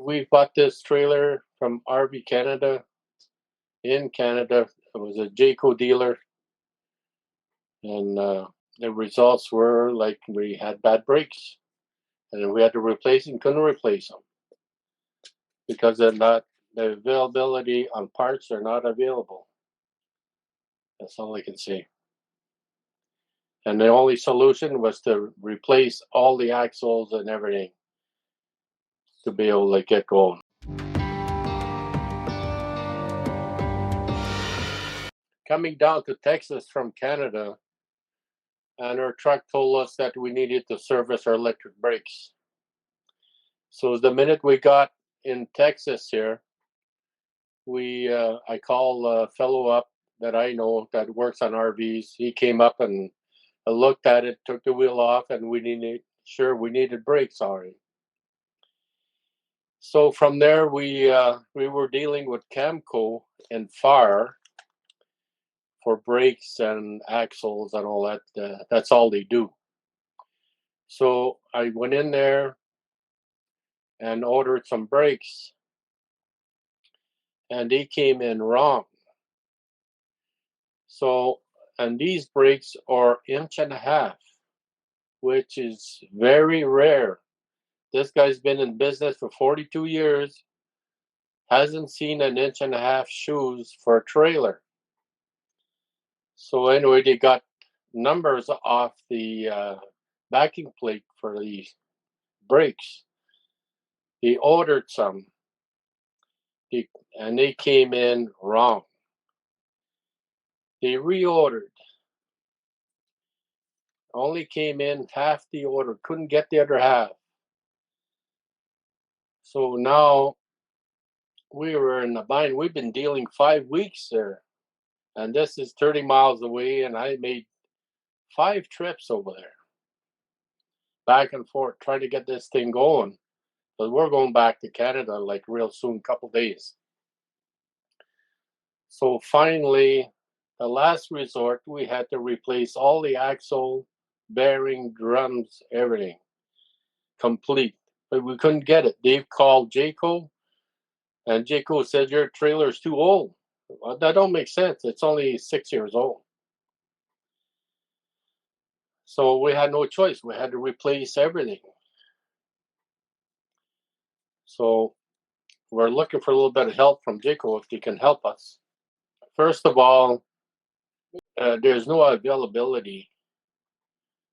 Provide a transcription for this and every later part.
we bought this trailer from RV Canada in Canada. It was a Jayco dealer, and the results were like we had bad brakes, and we had to replace them. Couldn't replace them because they're not, the availability on parts are not available. That's all I can say. And the only solution was to replace all the axles and everything to be able to get going. Coming down to Texas from Canada, and our truck told us that we needed to service our electric brakes. So the minute we got in Texas here, I called a fellow up that I know that works on RVs. He came up and looked at it, took the wheel off, and we needed brakes already. So from there, we were dealing with Camco and Pharr for brakes and axles and all that. That's all they do. So I went in there and ordered some brakes, and they came in wrong. So, and these brakes are 1.5 inches, which is very rare. This guy's been in business for 42 years, hasn't seen 1.5 inches shoes for a trailer. So anyway, they got numbers off the backing plate for these brakes. He ordered some, and they came in wrong. They reordered. Only came in half the order, couldn't get the other half. So now we were in the bind. We've been dealing 5 weeks there, and this is 30 miles away, and I made 5 trips over there, back and forth, trying to get this thing going. But we're going back to Canada like real soon, couple days. So finally, the last resort, we had to replace all the axle, bearing, drums, everything, complete. But we couldn't get it. Dave called Jayco, and Jayco said, your trailer is too old. Well, that don't make sense. It's only 6 years old. So we had no choice. We had to replace everything. So we're looking for a little bit of help from Jayco if they can help us. First of all, there's no availability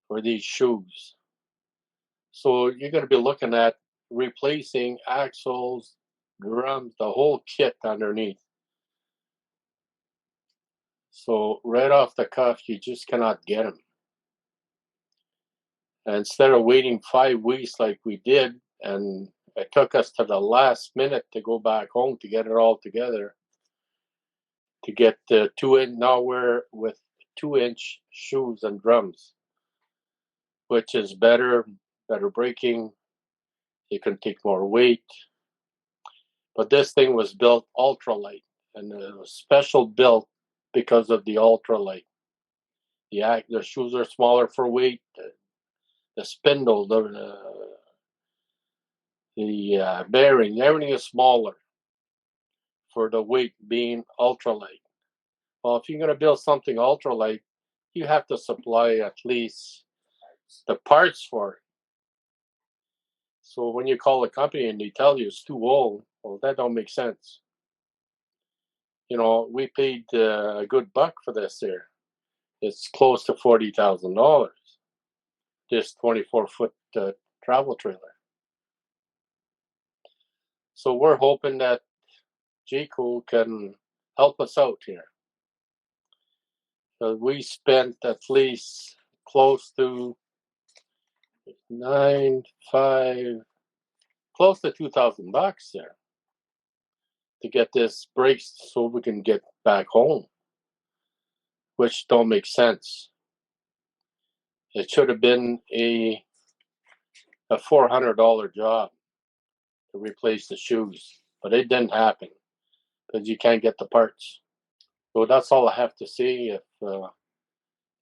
for these shoes. So you're going to be looking at replacing axles, drums, the whole kit underneath. So right off the cuff, you just cannot get them. And instead of waiting 5 weeks like we did, and it took us to the last minute to go back home to get it all together, to get the 2-inch, now we're with 2-inch shoes and drums, which is better braking. You can take more weight. But this thing was built ultralight, and it was special built because of the ultralight. The shoes are smaller for weight. The spindle, the bearing, everything is smaller for the weight being ultralight. Well, if you're going to build something ultralight, you have to supply at least the parts for it. So when you call a company and they tell you it's too old, well, that don't make sense. You know, we paid a good buck for this here. It's close to $40,000. This 24-foot travel trailer. So we're hoping that Jayco can help us out here. So we spent at least close to close to $2,000 there to get this brakes so we can get back home, which don't make sense. It should have been a $400 job to replace the shoes, but it didn't happen because you can't get the parts. So that's all I have to say. If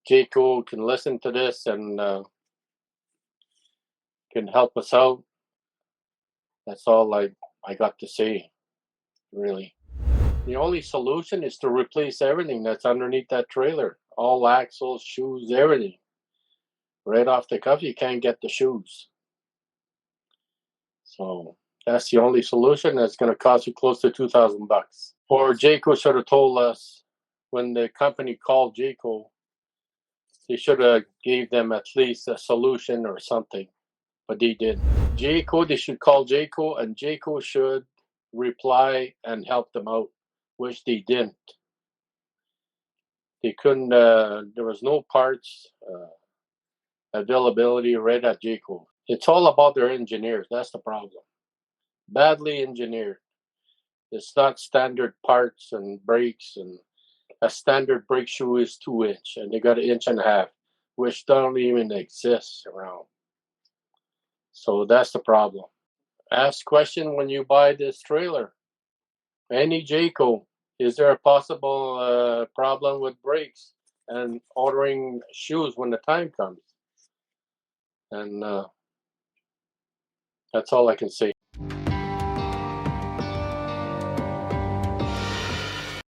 Jayco can listen to this and can help us out, that's all I I got to say, really. The only solution is to replace everything that's underneath that trailer. All axles, shoes, everything. Right off the cuff, you can't get the shoes. So that's the only solution. That's going to cost you close to $2,000. Or Jayco should have told us when the company called Jayco, they should have gave them at least a solution or something, but they didn't. Jayco, they should call Jayco, and Jayco should reply and help them out, which they didn't. They couldn't. There was no parts availability right at Jayco. It's all about their engineers. That's the problem. Badly engineered. It's not standard parts and brakes, and a standard brake shoe is 2 inch, and they got an inch and a half, which don't even exist around. So that's the problem. Ask question when you buy this trailer. Any Jayco, is there a possible problem with brakes and ordering shoes when the time comes? And that's all I can say.